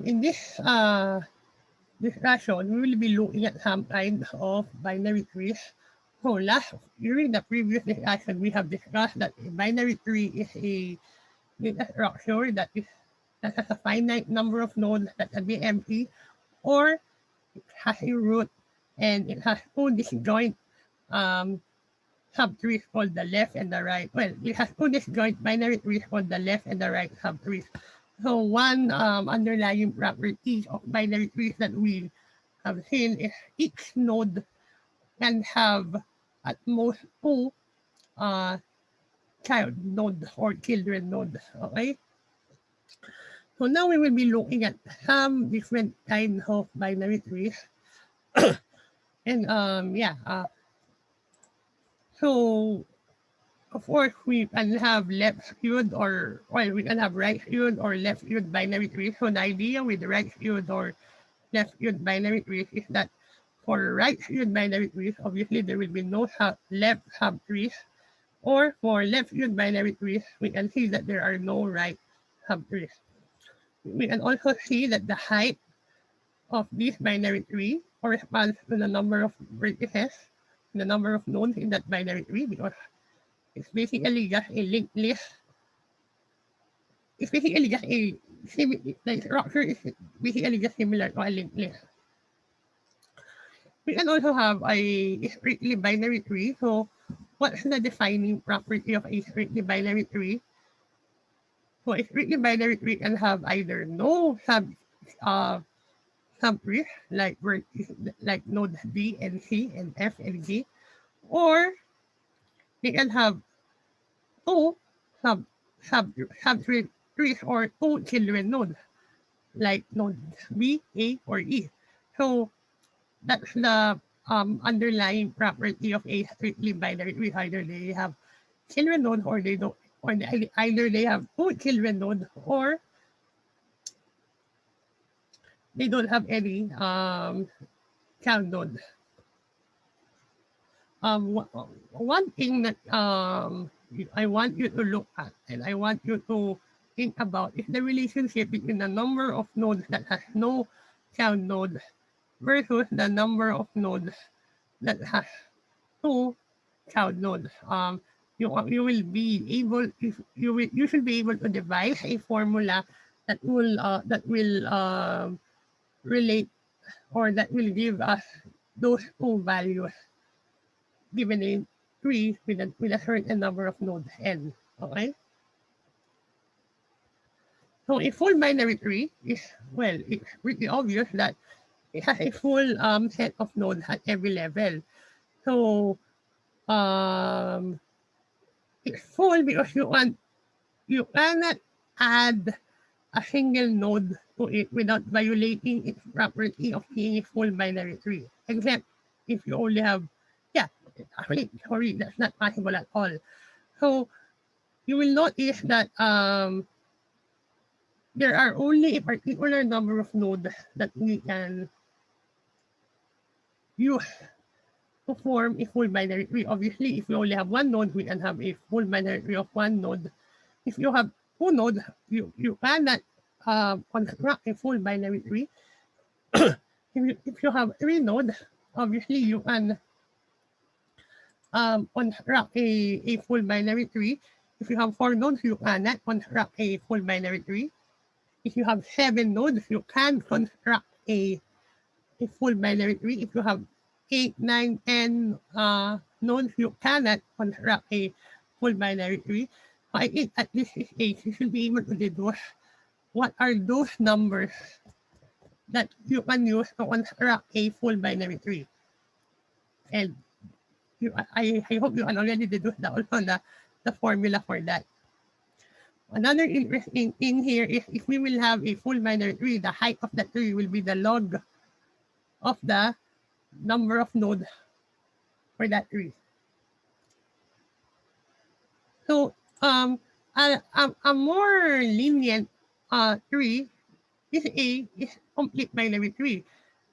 in this discussion, we will be looking at some kind of binary trees. So during the previous discussion, we have discussed that a binary tree is a data structure that has a finite number of nodes that can be empty, or it has a root and it has two disjoint um, subtrees called the left and the right. Well, it has two disjoint binary trees called the left and the right subtrees. So one underlying property of binary trees that we have seen is each node can have at most two uh, child nodes or children nodes. Okay. So now we will be looking at some different kinds of binary trees. And so of course we can have left skewed or well we can have right skewed or left skewed binary trees. So the idea with the right skewed or left skewed binary trees is that for right skewed binary trees, obviously there will be no left subtrees. Or for left skewed binary trees, we can see that there are no right subtrees. We can also see that the height of this binary tree corresponds to the number of vertices, the number of nodes in that binary tree, because it's basically just a linked list. It's basically just the structure is basically just similar to a linked list. We can also have a strictly binary tree. So what's the defining property of a strictly binary tree? So a strictly binary tree can have either no subtrees like nodes B and C and F and G, or they can have two sub subtree trees or two children nodes like nodes B, A, or E. So that's the underlying property of a strictly binary tree. Either they have children nodes or they don't, or either they have two children nodes or they don't have any child nodes. One thing that I want you to look at and I want you to think about is the relationship between the number of nodes that has no child node versus the number of nodes that has two child nodes. You will be able you should be able to devise a formula that will relate or that will give us those two values given a tree with a certain number of nodes n. Okay. So a full binary tree is, well, it's pretty obvious that it has a full set of nodes at every level. So it's full because you cannot add a single node to it without violating its property of being a full binary tree. Except if you only have, actually, sorry, that's not possible at all. So you will notice that there are only a particular number of nodes that we can use to form a full binary tree. Obviously, if you only have one node, we can have a full binary tree of one node. If you have two nodes, you cannot construct a full binary tree. If you have three nodes, obviously you can construct a full binary tree. If you have four nodes, you cannot construct a full binary tree. If you have 7 nodes, you can construct a full binary tree. If you have 8, 9, 10 nodes, you cannot construct a full binary tree. So I think at this stage, you should be able to deduce what are those numbers that you can use to construct a full binary tree. And I hope you can already deduce the formula for that. Another interesting thing here is if we will have a full binary tree, the height of the tree will be the log of the number of nodes for that tree. So a more lenient tree is complete binary tree.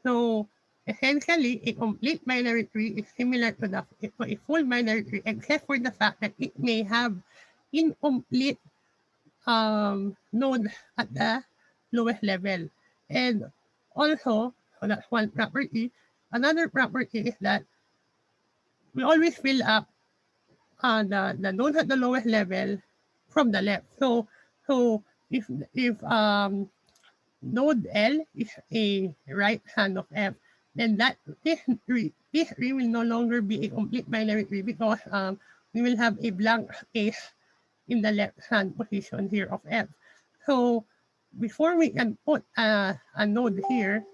So essentially, a complete binary tree is similar to a full binary tree, except for the fact that it may have incomplete nodes at the lowest level. And also, so that's one property. Another property is that we always fill up the nodes at the lowest level from the left. So if node L is a right hand of F, then this tree will no longer be a complete binary tree because we will have a blank space in the left hand position here of F. So before we can put a node here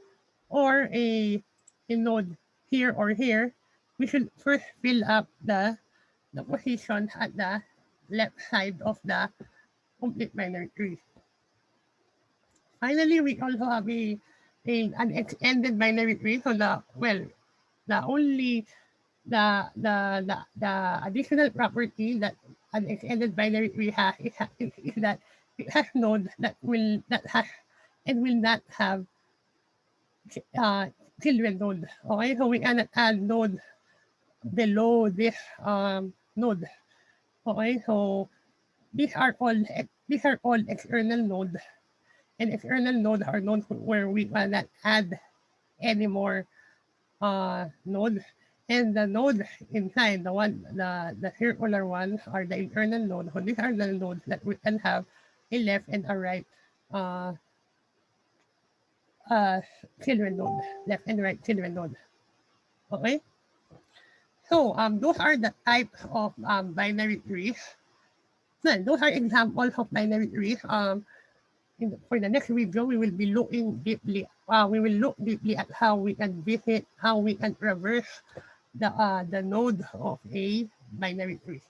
or a node here or here, we should first fill up the position at the left side of the complete binary tree. Finally, we also have an extended binary tree. So the only the additional property that an extended binary tree has is that it has nodes that has and will not have children node. Okay, so we cannot add node below this node. Okay, so these are all external nodes, and external nodes are nodes where we cannot add any more nodes. And the nodes inside the circular ones are the internal nodes. So these are the nodes that we can have a left and a right uh, children node, left and right children node. Okay. So those are the types of binary trees. Well, those are examples of binary trees. For the next video, we will be looking deeply. We will look deeply at how we can visit, how we can traverse the node of a binary tree.